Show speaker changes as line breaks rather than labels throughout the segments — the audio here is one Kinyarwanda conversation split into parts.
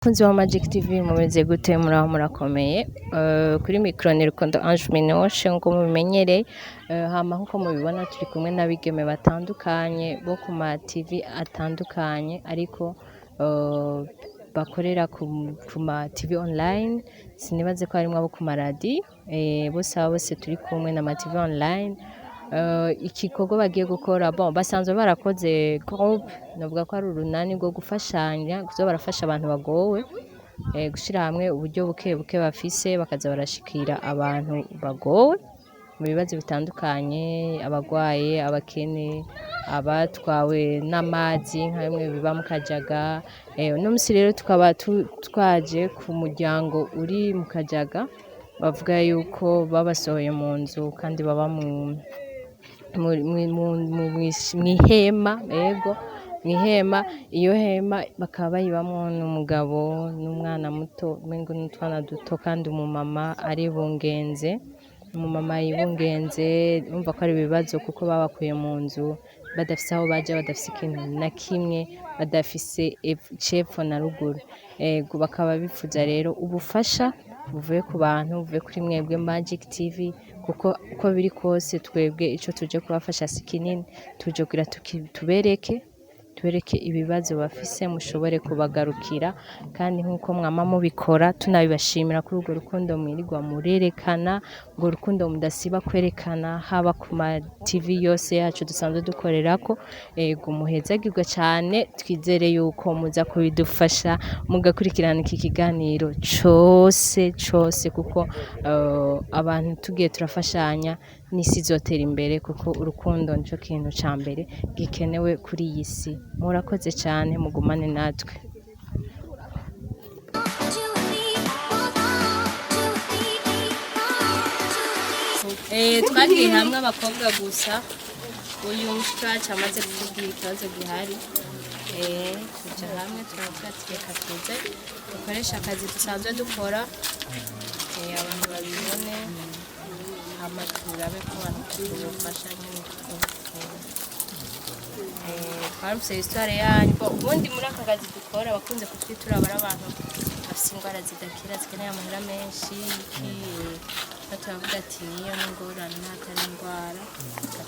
Kunzi wa Magic TV mumeze gute muraho murakomeye kuri micro ni Rukundo Ange Minoshe nko mubimenyereye hama nko mubibona turi kumwe n'abigreme batandukanye bo ku ma TV atandukanye ariko bakorera ku ma TV online sinibaze ko harimwo abo ku maradi bose turi kumwe na ma TV online igikorwa bagiye gukora basanzwe barakoze groupe novuga ko ari urunani rwo gufashanya kuzo barafasha abantu bagowe gushira hamwe uburyo buke bafise bakaza barashikira abantu bagowe mu bibazo bitandukanye abagwaye abakene abatwawe n'amazi nka bimwe biba mu Kajaga no musi rero tukaba twaje ku muryango uri mu Kajaga bavuga yuko babasohoye mu nzu kandi baba mwihema mwihema iyo hema bakaba bayibamwo n'umugabo n'umwana muto mengo n'utwana duto kandi umumama ari bungenze umumama yibungenze umva ko ari ibibazo kuko babakuye mu nzu badafise aho baje badafise ikintu na kimwe badafise cepfo na ruguru bakaba bifuza rero ubufasha buvuye ku bantu buvuye kuri mwebwe Magic TV kuko uko biri kose twebwe ico tuje kubafasha sikinini tuje kugira tubereke ibibazo bafise mushobore kubagarukira kandi nkuko mwama mubikora tunabibashimira kuri urwo rukundo mwirirwa murerekana urwo rukundo mudasiba kwerekana haba ku ma TV yose yacu dusanzwe dukorerako muhezagirwa cyane twizere yuko muza kubidufasha mugakurikirana iki kiganiro cose kuko abantu tugiye turafashanya n'isi zotera imbere kuko urukundo nico kintu ca mbere gikenewe kuri iyi si murakoze cyane mugumane natwe twagiye hamwe abakobwa gusa uyu mushikaci amaze kutubwira ikibazo gihari tuja hamwe turatweka tuze dukoresha akazi dusanzwe dukora abantu babibone hama turabe ko abantu tubafasha nyine twarumvise histoire yanyu ubundi muri aka kazi dukora bakunze kutwitura abantu bafise indwara zidakira zikeneye amahera menshi batavuga ati niyo n'ingorane ntatari indwara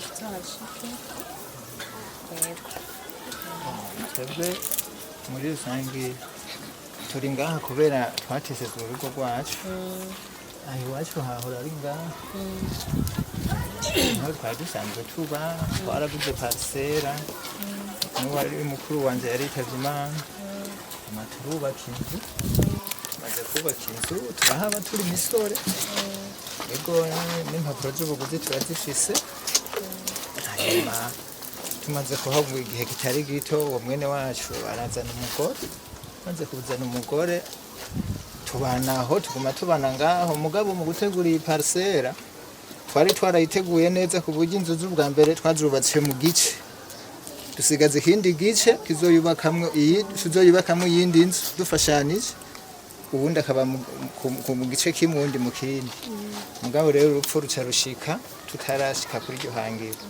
tuzohashike
twebwe muri rusange turi ngaha kubera twatesezwe urugo rwacu aho iwacu hahora ari ngaha aho twari dusanzwe tuba twaraguze parisera n'uwari mukuru wanje yaritavye Imana turubaka inzu tumaze kubaka inzu turahaba turi misore ego n'impapuro z'ubuguzi turazifise hanyuma tumaze kuhabwa igihe kitari gito uwo mwene wacu arazana umugore maze kuzana umugore tubanaho tuguma tubana ngaho mugabo mu gutegura iyi parisera twari twarayiteguye neza ku buryo inzu z'ubwa mbere twazubatse mu gice dusigaze ikindi gice kizoyubakamwe iyindi nzu dufashanije ubundi akaba mu gice kimwe undi mu kindi mugabo rero urupfu ruca rushika tutarashika kuri iryo hangiro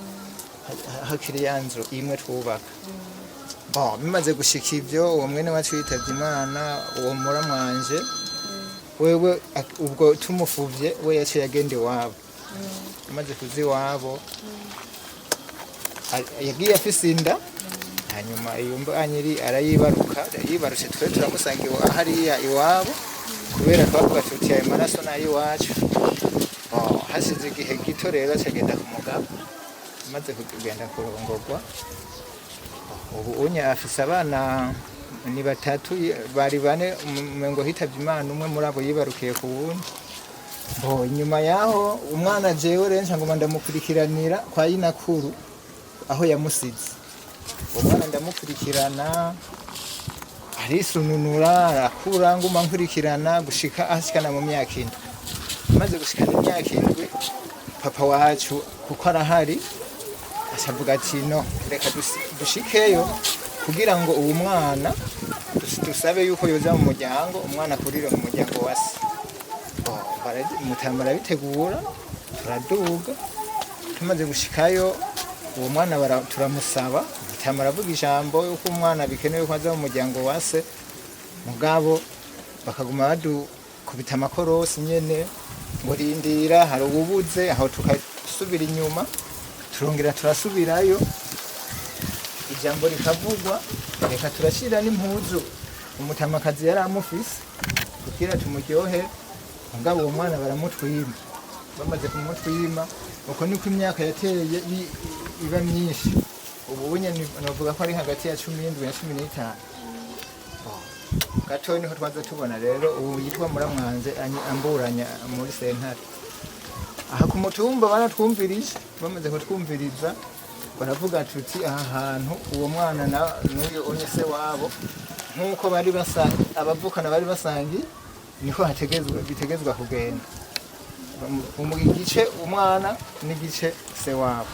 hakiri ya nzu imwe twubaka bimaze gushika ivyo uwo mwene wacu yitavye Imana uwo muramwanje wewe ubwo tumufuvye we yaciye agenda iwabo amaze kuza iwabo yagiye afise inda hanyuma iyo mbanyiri yibarutse twe turamusanga hariya iwabo kubera twavuga tuti ayo maraso nayo iwacu hasize igihe gito rero acagenda ku mugabo amaze kugenda kurongorwa ubu unya afise abana ni batatu bari bane ngo hitavye Imana umwe muri abo yibarukiye ku wundi inyuma yaho umwana jewe renshi ngoma ndamukurikiranira kwa yinakuru aho yamusize umwana ndamukurikirana arisununura arakura nguma nkurikirana gushika ashikana mu myaka 7 maze gushikana imyaka 7 papa wacu kuko arahari ashavuga ati no reka dushikeyo kugira ngo uwo mwana dusabe yuko yoza mu muryango umwana kurira mu muryango wase mutambara bitegura turaduga tumaze gushikayo uwo mwana turamusaba mutambara avuga ijambo yuko umwana bikenewe ko aza mu muryango wase mugabo bakaguma badukubita amakorosi nyene ngo rindira hari ububuze aho tukasubira inyuma turongera turasubirayo ijambo rikavugwa reka turashira n'impuzu umutamakazi yari amufise kugira tumuryohe ngabo uwo mwana baramutwima bamaze kumutwima uko niko imyaka yateye iba myinshi ubu nyene navuga ko ari hagati ya 17 na 15 gato niho twaza tubona rero ubu yitwa muramwanze amburanya muri sentare aha ku mutumba baratwumvirije bamaze kutwumviriza baravuga tuti aha hantu uwo mwana n'uyo onyese wabo nkuko bari abavukana bari basangi niko bitegezwa kugenda mu gice umwana n'igice se wabo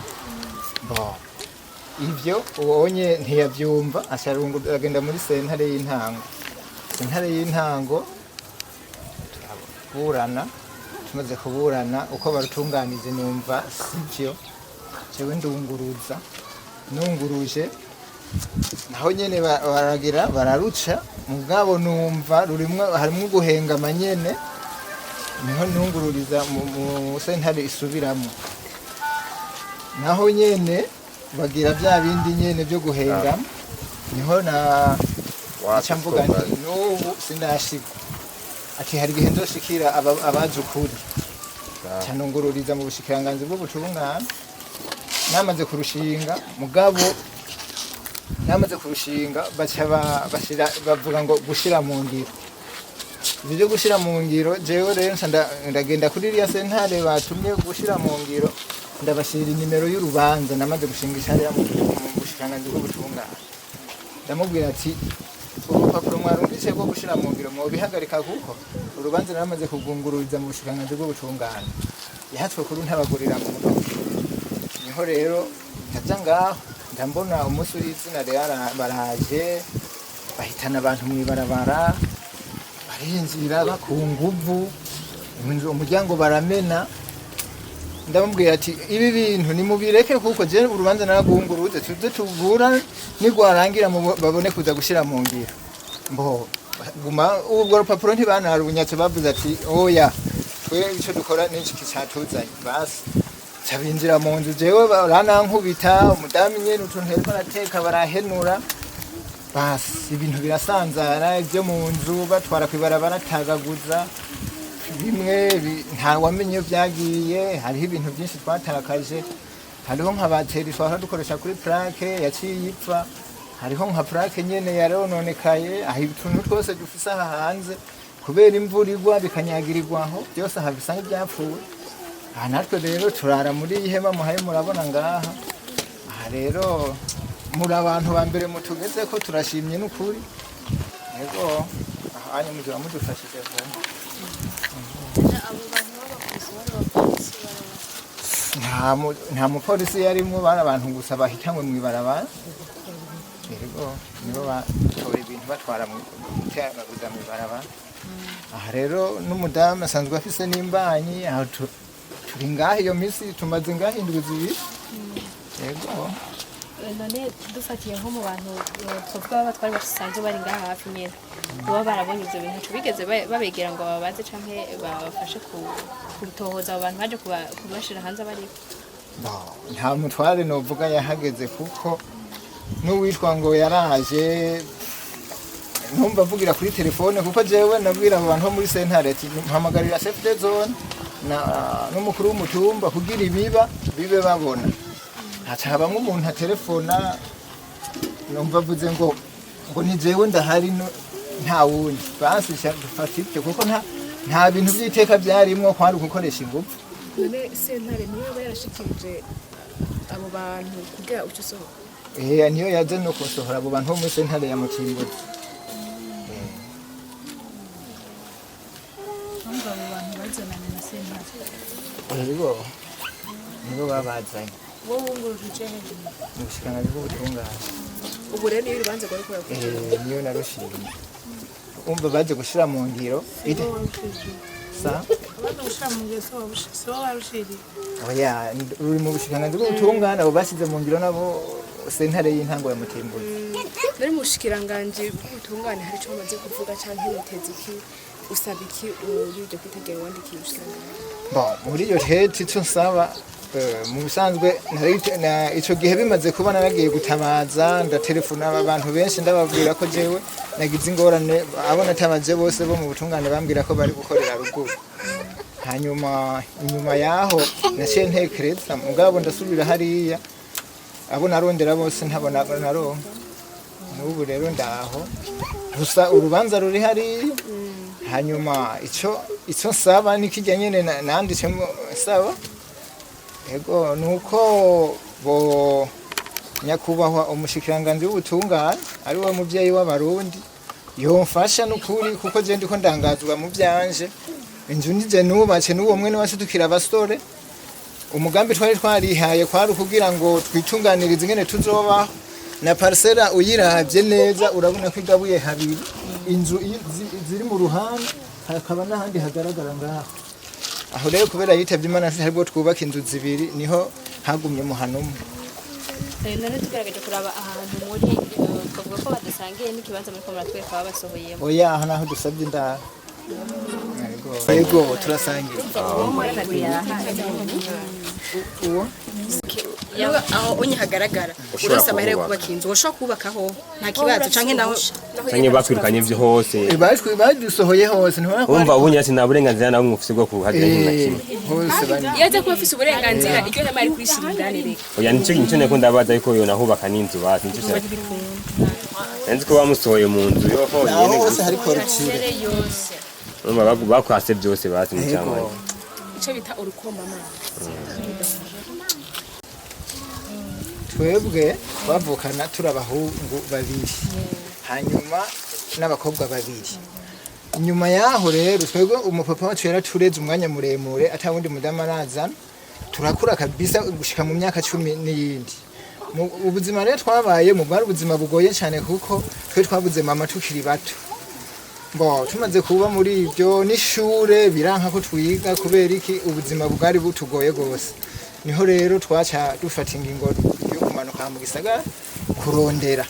ivyo uwonye ntiyavyumva asharungu agenda muri sentare y'intango turaburana tumaze kuburana uko barutunganije numva sivyo jewe nunguruje naho nyene baragira bararuca mugabo numva harimwo guhengama nyene niho nungururiza mu sentare isubiramo naho nyene bagira bya bindi nyene byo guhengama niho aca mvuga nti n'ubu sindashika ati hari igihe nzoshikira abaje ukuri canungururiza mu bushikiranganzi bw'ubutungane namaze kurushinga mugabo baca bavuga ngo gushira mu ngiro ibyo gushira mu ngiro jewe rero ndagenda kuri iriya sentare batumye gushira mu ngiro ndabashira nimero y'urubanza namaze gushingisha hariya mu bushikiranganzi bw'ubutungane ndamubwira ati urupapuro mwarungitse rwo gushira mu ngiro mwobihagarika kuko urubanza naramaze kugungururiza mu bushikiranganzi bw'ubutungane yahatswe kuri ntabagurira mu niho rero ndaja ngaho ndambona umunsi w'izina rero baraje bahitana abantu mw'ibarabara barinjira bakunguvu umuryango baramena ndamubwira ati ibi bintu nimubireke kuko je urubanza naragunguruze tuze tuvura nigwarangira babone kuza gushira mu ngiro guma ubwo rupapuro ntibanarunyatse bavuze ati oya twe ico dukora n'iki cyatuzanye basi cabinjira mu nzu jewe baranankubita umudamu nyene utuntu ariko arateka barahenura basi ibintu birasanzara ibyo mu nzu batwara kwibarabara batagaguza bimwe nta wamenye byagiye hariho ibintu byinshi twatakaje hariho nka bateri twahora dukoresha kuri plaque yaciye ipfa hariho nka plaque nyene yarononekaye aho utuntu twose dufise aha hanze kubera imvura igwa bikanyagirirwaho byose aha bisa nk'ibyapfuye aha natwe rero turara muri ihema muhaye murabona ngaha aha rero muri abantu ba mbere mutugeze ko turashimye n'ukuri yego hanyuma mugira mudufashije nta mupolisi yarimwo bari abantu gusa bahitanywe mw'ibarabara yego nibo batora ibintu batwara mw'iteragaguza mw'ibarabara aha rero n'umudamu asanzwe afise n'imbanyi aho turi ngaha iyo minsi tumaze ngaha indwi zibiri yego
none dufatiye nko mu bantu twavuga batwari basanzwe bari ngaha hafi nyene baba barabonye ivyo bintu bigeze babegera ngo babaze canke babafashe kutohoza abo bantu baje kubashira hanze bariko
nta mutware novuga yahageze kuko n'uwitwa ngo yaraje numva avugira kuri telefone kuko jewe nabwira abo bantu bo muri sentare ati mpamagarira chef de zone n'umukuru w'umutumba kugira bibe babona habamwe umuntu aterefona numva avuze ngo ni jewe ndahari nta wundi basisha dufatike kuko nta bintu by'iteka byarimwo kwari gukoresha ingufu
none sentare niyo yarashikirije abo bantu kugira uco sohoka
niyo yaje no kusohora abo bantu bo muri sentare ya Mutimbuzi
abo bantu bazananye na sentare
nibo babazanye
wowe wunguruje hejuru
mu bushikiranganji bw'ubutungane
ubu rero niyo urubanza rwari kurakora
niyo narushimye umva baje gushira mu ngiro
abana gushira mu ngiro so barushiriye
oya ruri mu bushikiranganji bw'ubutungane abo basize mu ngiro nabo sentare y'intango ya Mutimbuzi.
Nari mushikiranganje bw'ubutungane hari cyo bamaze kuvuga canke muteze iki usaba iki uri byo kwitegera wandikiye ushikiranganje.
Muri iyo heti cyo nsaba mu bisanzwe ico gihe bimaze kuba naragiye gutabaza ndatelefona abantu benshi ndababwira ko jewe nagize ingorane abona tabaje bose bo mu butungane bambwira ko bari gukorera ruguru. Hanyuma inyuma yaho naciye ntekereza mugabo ndasubira hariya abo narondera bose ntabona naronka. N'ubu rero ndaho gusa urubanza ruri hariya. Hanyuma ico nsaba nikijya nyene nanditse saba ego nuko bo nyakubahwa umushikiranganje w'ubutungane ari wa muvyeyi w'abarundi yomfasha n'ukuri kuko je ndiko ndangazwa mu vyanje inzu nije nubatse n'uwo mwene wacu tukira abasore umugambi twari twarihaye kwari kugira ngo twitunganirize ingene tuzoba na parcela uyiravye neza urabona ko igabuye habiri inzu ziri mu ruhande hakaba n'ahandi hagaragara ngaho aho rero kubera yitavye Imana haribwo twubaka inzu zibiri niho hagumye muhanumwe.
None tugaragaje kuraba ahantu muri twavuga ko badasangiye n'ikibanza muri ko muratwereka babasohoyemo.
Oya aha naho dusabye indaro. Yego turasangiye. Uwo
aho onye hagaragara urasa amahera yo kubaka inzu ushobora kubakaho nta kibazo canke naho
canke bakwirukanye ivyo hose
badusohoye hose
umva ubunyasi nta burenganzira nawe mufise bwo kuhagira nkina kimwe
hose bari
yaje kuba afise uburenganzira iryo hema ari kwishira indani reka
oya nico neko ndabaza yuko yo nahubaka n'inzu basi nico cyane nzi ko bamusohoye mu nzu yo honyene
hose hari korutire
yose
umva bakwase byose basi mu cyangwa
ico bita urukomba amazi
twebwe bavukana turabahungu babiri hanyuma n'abakobwa babiri nyuma yaho rero twebwe umupapa wacu yaratureze umwanya muremure atawundi mudama arazana turakura kabisa gushika mu myaka 10 n'iyindi ubuzima rero twabaye mu bwari ubuzima bugoye cyane kuko twe twabuze mama tukiri bato tumaze kuba muri ibyo n'ishure biranka ko twiga kubera iki ubuzima bwari butugoye gose niho rero twaca dufata ingingo yo kumanuka mu gisagara kurondera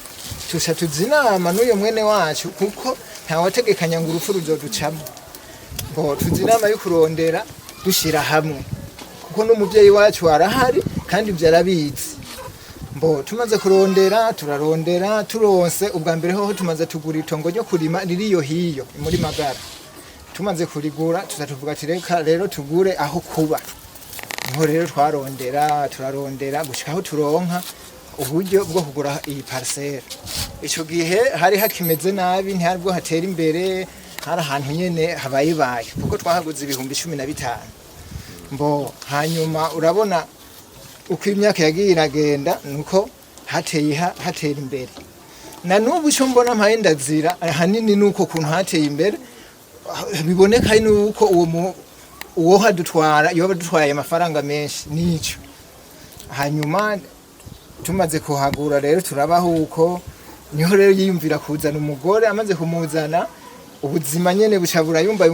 tusha tuzinama n'uyo mwene wacu kuko ntawategekanya ngo urupfu ruzoducamo tuzinama yo kurondera dushira hamwe kuko n'umuvyeyi wacu arahari kandi byarabizi tumaze kurondera turarondera turonse ubwa mbere ho tumaze tugura itongo ryo kurima ririyo hiyo muri Magara tumaze kurigura tuzatuvuga ati reka rero tugure aho kuba niho rero turarondera gushika aho turonka uburyo bwo kugura iyi parcelle ico gihe hari hakimeze nabi ntabwo hatera imbere hari ahantu nyene habaye kuko twahaguze ibihumbi 15 hanyuma urabona uko imyaka yagiye iragenda nuko hatera imbere na nubu cyo mbona mpaye ndazira hanini nuko kuntu hateye imbere biboneka nuko uwo hadutwara yoba dutwaye amafaranga menshi nico hanyuma tumaze kuhagura rero turabaho uko niho rero yiyumvira kuzana umugore amaze kumuzana ubuzima nyene bucabura yumba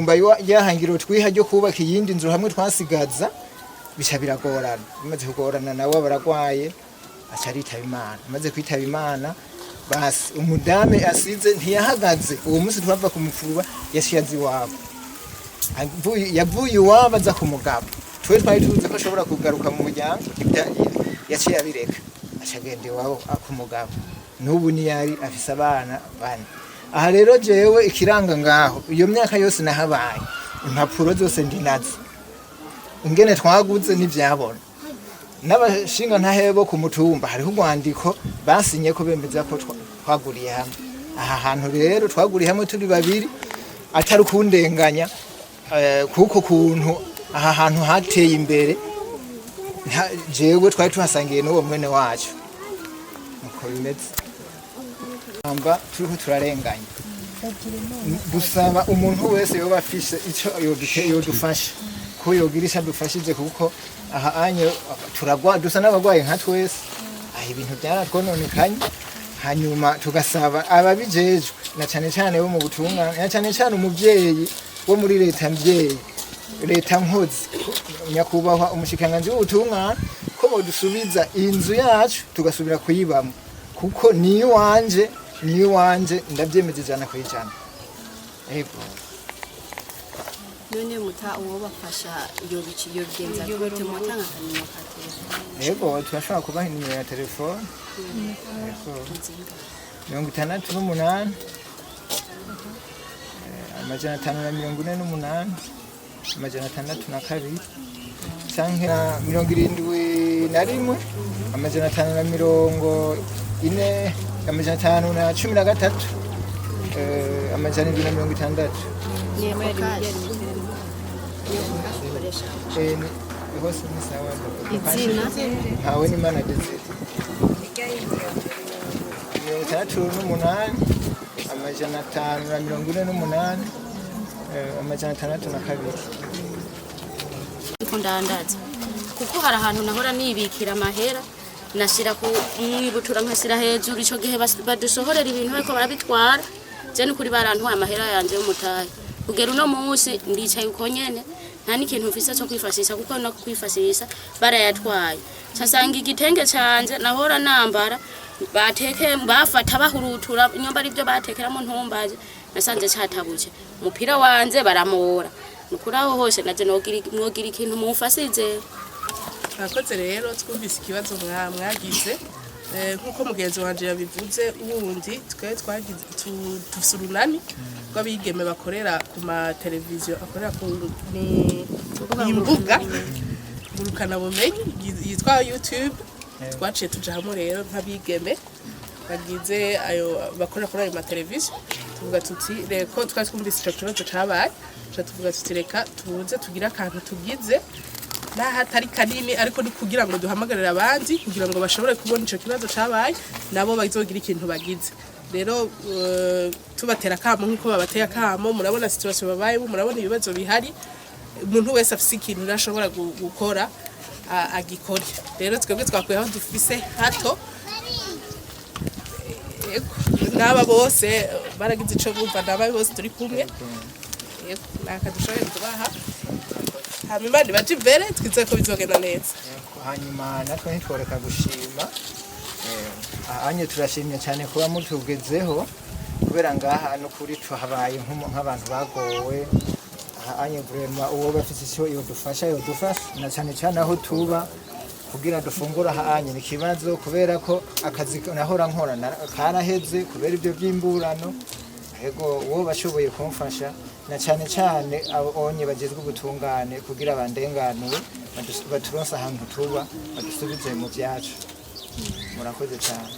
yahangiro twiha ryo kubaka iyindi nzu hamwe twasigaza bisha biragorana bimaze kugorana nawe baragwaye acaritaba Imana amaze kwitaba Imana basi umudame asize ntiyahagaze uwo munsi twava kumufuba yashiyazi wabo yavuye iwabo aza ku mugabo twe twari tuzi ko ashobora kugaruka mu muryango yaciye abireka acagenda iwabo ku mugabo n'ubu niyari afise abana bane aha rero jewe ikiranga ngaho iyo myaka yose nahabaye impapuro zose ndinazo ingene twaguze n'ivyabona n'abashinga ntahebo ku mutumba hariho urwandiko basinye ko bemeza ko twaguriye hamwe aha hantu rero twaguriye hamwe turi babiri atari kundenganya kuko kuntu aha hantu hateye imbere jewe twari tuhasangiye n'uwo mwene wacu uko bimeze amba turiko turarenganya gusaba umuntu wese yoba afise ico yodufasha ko yogirisha dufashije kuko aha anye turagwa dusa n'abagwaye nka twese ibintu byaratwononekanye hanyuma tugasaba ababijejwe na cyane bo mu butunga na cyane umuvyeyi wo muri leta nkozi nyakubahwa umushikanganje w'ubutunga ko ko bodusubiza inzu yacu tugasubira kuyibamo kuko niyo wanje ndabyemeza ijana ku ijana. Yego
none muta uwo bafasha iyo bigenza gute mutanga akanimero ka telefone?
yego turashobora kubaha nimero ya telefone. Yego 68 amajana 548 amajana 602 canke 71 amajana 540 amajana 513 amajana 260. Hose ni sawa ntawe ni mana desert 38 amajana 548 amajana 602.
Ndandaza kuko hari ahantu nahora nibikira amahera nashira ku mwibutura nkasira hejuru ico gihe badusohorera ibintu ariko barabitwara je n'ukuri barantwaye amahera yanje y'umutayi kugera uno munsi ndicaye uko nyene nta n'ikintu mfise cyo kwifashisha kuko no kwifashisha barayatwaye nsanga igitenge canje nahora nambara bafata bahurutura inyomba ari byo batekeramo ntumbaje nasanze catabuke umupira wanje baramora nukuraho hose naje nogira ikintu mufasize.
Barakoze rero twumvise ikibazo mwagize nkuko mugenzi wanje yabivuze ubundi twagize tusurunani rw'abigeme bakorera ku ma televiziyo akorera ku imbuga ngurukana bumenyi yitwa YouTube. Twaciye tuja hamwe rero nk'abigeme bagize ayo bakorera kuri ayo ma televiziyo tuvuga tuti reko twumvise ico kibazo cabaye tuvuga tuti reka tuze tugira akantu tugize nahatari kanini ariko ni kugira ngo duhamagarira abandi kugira ngo bashobore kubona ico kibazo cabaye nabo bazogira ikintu bagize. Rero tubatera kamo nkuko babateye akamo, murabona situation babaye, murabona ibibazo bihari, umuntu wese afise ikintu nashobora gukora agikora. Rero twebwe twakuyeho dufise hato naba bose baragize ico bumva naba bose turi kumwe nakadushoboye kubaha hanyuma baje imbere twizeye ko bizogenda neza.
Hanyuma natwe ntitworeka gushima anye turashimye cyane kuba mutugezeho kubera ngaha no kuri twahabaye nk'abantu bagowe anye vraiment uwo bafite icyo yodufasha na cyane cyane aho tuba kugira dufungura anye ni kibazo kubera ko akazi nahora nkora karaheze kubera ibyo by'imburano. Yego uwo bashoboye kumfasha na cyane cyane abonye bagezwe ubutungane kugira bandenganure baturonsa ahantu tuba badusubize mu byacu. Murakoze cyane.